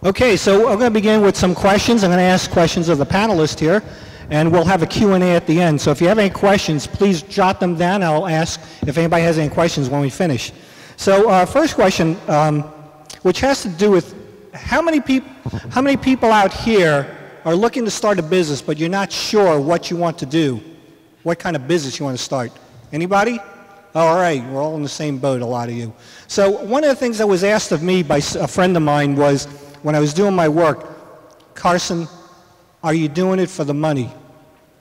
Okay, so I'm going to begin with some questions. I'm going to ask questions of the panelists here, and we'll have a Q&A at the end. So if you have any questions, please jot them down. I'll ask if anybody has any questions when we finish. So first question, which has to do with how many people out here are looking to start a business, but you're not sure what you want to do, what kind of business you want to start? Anybody? All right, we're all in the same boat, a lot of you. So one of the things that was asked of me by a friend of mine was, when I was doing my work, Carson, are you doing it for the money?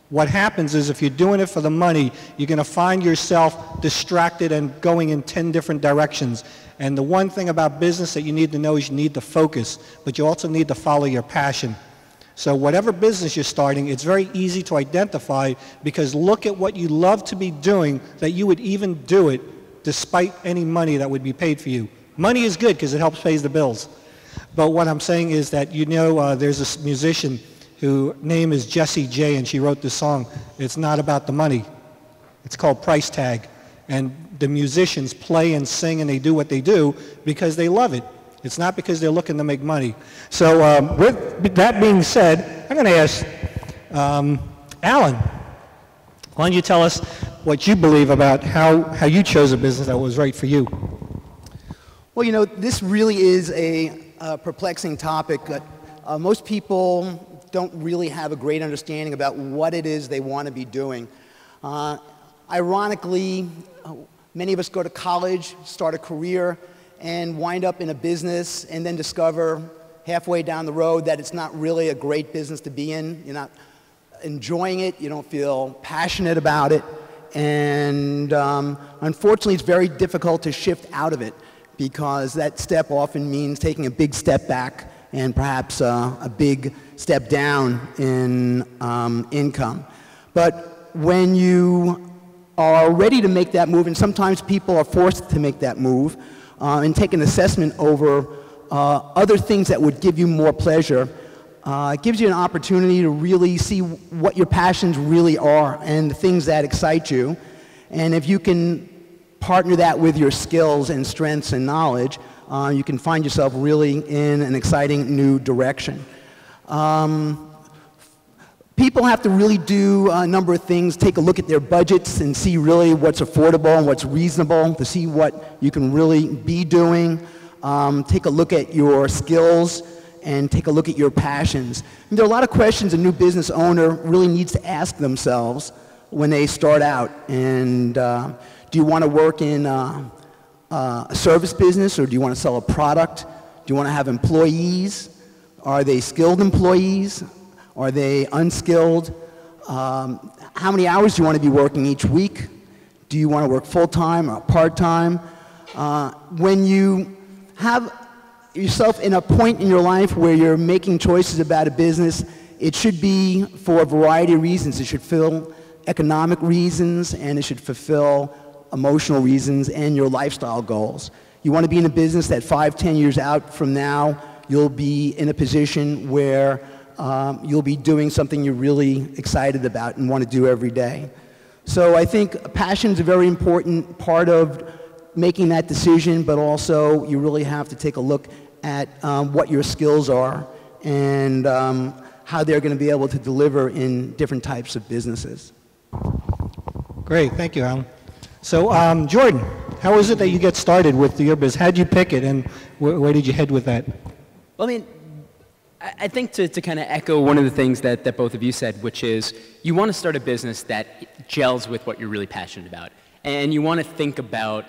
What happens is if you're doing it for the money, you're going to find yourself distracted and going in 10 different directions. And the one thing about business that you need to know is you need to focus, but you also need to follow your passion. So whatever business you're starting, it's very easy to identify, because look at what you love to be doing that you would even do it despite any money that would be paid for you. Money is good because it helps pay the bills. But what I'm saying is that, you know, there's a musician whose name is Jessie J, and she wrote this song. It's not about the money. It's called Price Tag. And the musicians play and sing and they do what they do because they love it. It's not because they're looking to make money. So with that being said, I'm going to ask Alan, why don't you tell us what you believe about how you chose a business that was right for you? Well, you know, this really is a perplexing topic. Most people don't really have a great understanding about what it is they want to be doing. Ironically, many of us go to college, start a career, and wind up in a business and then discover halfway down the road that it's not really a great business to be in. You're not enjoying it, you don't feel passionate about it, and unfortunately it's very difficult to shift out of it, because that step often means taking a big step back and perhaps a big step down in income. But when you are ready to make that move, and sometimes people are forced to make that move, and take an assessment over other things that would give you more pleasure, it gives you an opportunity to really see what your passions really are and the things that excite you. And if you can partner that with your skills and strengths and knowledge, you can find yourself really in an exciting new direction. People have to really do a number of things, take a look at their budgets and see really what's affordable and what's reasonable, to see what you can really be doing. Take a look at your skills and take a look at your passions. And there are a lot of questions a new business owner really needs to ask themselves when they start out. And do you want to work in a service business, or do you want to sell a product? Do you want to have employees? Are they skilled employees? Are they unskilled? How many hours do you want to be working each week? Do you want to work full-time or part-time? When you have yourself in a point in your life where you're making choices about a business, it should be for a variety of reasons. It should fulfill economic reasons, and it should fulfill emotional reasons and your lifestyle goals. You want to be in a business that 5, 10 years out from now, you'll be in a position where you'll be doing something you're really excited about and want to do every day. So I think passion is a very important part of making that decision, but also you really have to take a look at what your skills are and how they're going to be able to deliver in different types of businesses. Great, thank you, Alan. So Jordan, how was it that you get started with your business? How did you pick it, and where did you head with that? Well, I mean, I think to kind of echo one of the things that both of you said, which is you want to start a business that gels with what you're really passionate about. And you want to think about,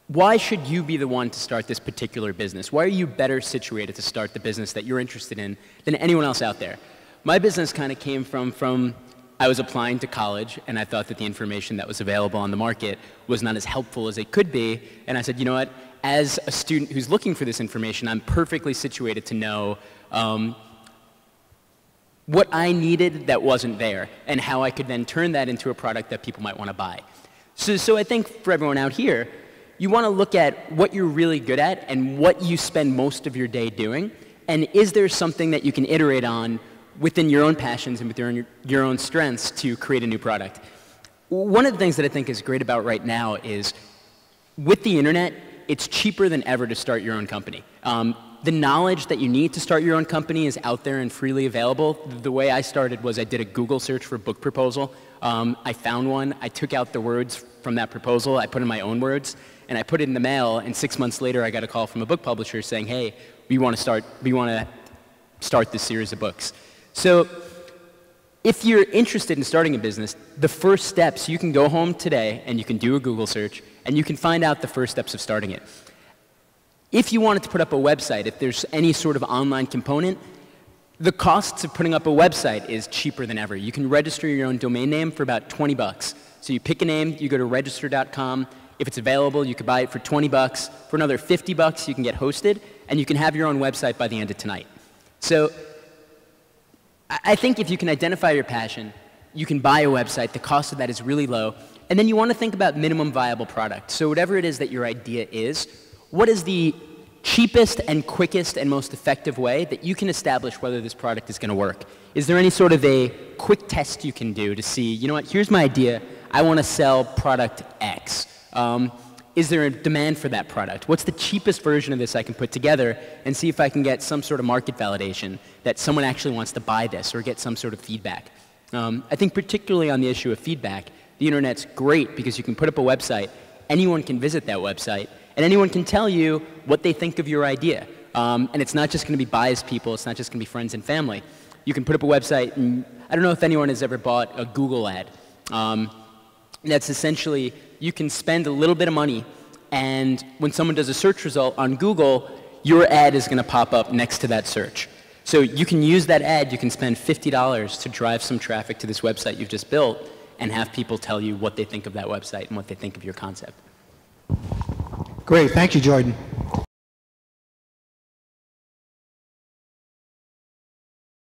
why should you be the one to start this particular business? Why are you better situated to start the business that you're interested in than anyone else out there? My business kind of came from I was applying to college, and I thought that the information that was available on the market was not as helpful as it could be. And I said, you know what? As a student who's looking for this information, I'm perfectly situated to know what I needed that wasn't there, and how I could then turn that into a product that people might want to buy. So I think for everyone out here, you want to look at what you're really good at and what you spend most of your day doing, and is there something that you can iterate on within your own passions and within your own strengths to create a new product. One of the things that I think is great about right now is with the internet, it's cheaper than ever to start your own company. The knowledge that you need to start your own company is out there and freely available. The way I started was I did a Google search for book proposal. I found one. I took out the words from that proposal. I put in my own words, and I put it in the mail. And 6 months later, I got a call from a book publisher saying, "Hey, we want to start this series of books." So, if you're interested in starting a business, the first steps, you can go home today and you can do a Google search, and you can find out the first steps of starting it. If you wanted to put up a website, if there's any sort of online component, the costs of putting up a website is cheaper than ever. You can register your own domain name for about 20 bucks. So you pick a name, you go to register.com. If it's available, you could buy it for 20 bucks. For another 50 bucks, you can get hosted, and you can have your own website by the end of tonight. So I think if you can identify your passion, you can buy a website. The cost of that is really low. And then you want to think about minimum viable product. So whatever it is that your idea is, what is the cheapest and quickest and most effective way that you can establish whether this product is going to work? Is there any sort of a quick test you can do to see, you know what, here's my idea. I want to sell product X. Is there a demand for that product? What's the cheapest version of this I can put together and see if I can get some sort of market validation that someone actually wants to buy this or get some sort of feedback? I think particularly on the issue of feedback, the internet's great because you can put up a website, anyone can visit that website, and anyone can tell you what they think of your idea. And it's not just going to be biased people, it's not just going to be friends and family. You can put up a website, and I don't know if anyone has ever bought a Google ad. That's essentially, you can spend a little bit of money, and when someone does a search result on Google, your ad is going to pop up next to that search. So you can use that ad, you can spend $50 to drive some traffic to this website you've just built, and have people tell you what they think of that website and what they think of your concept. Great, thank you, Jordan.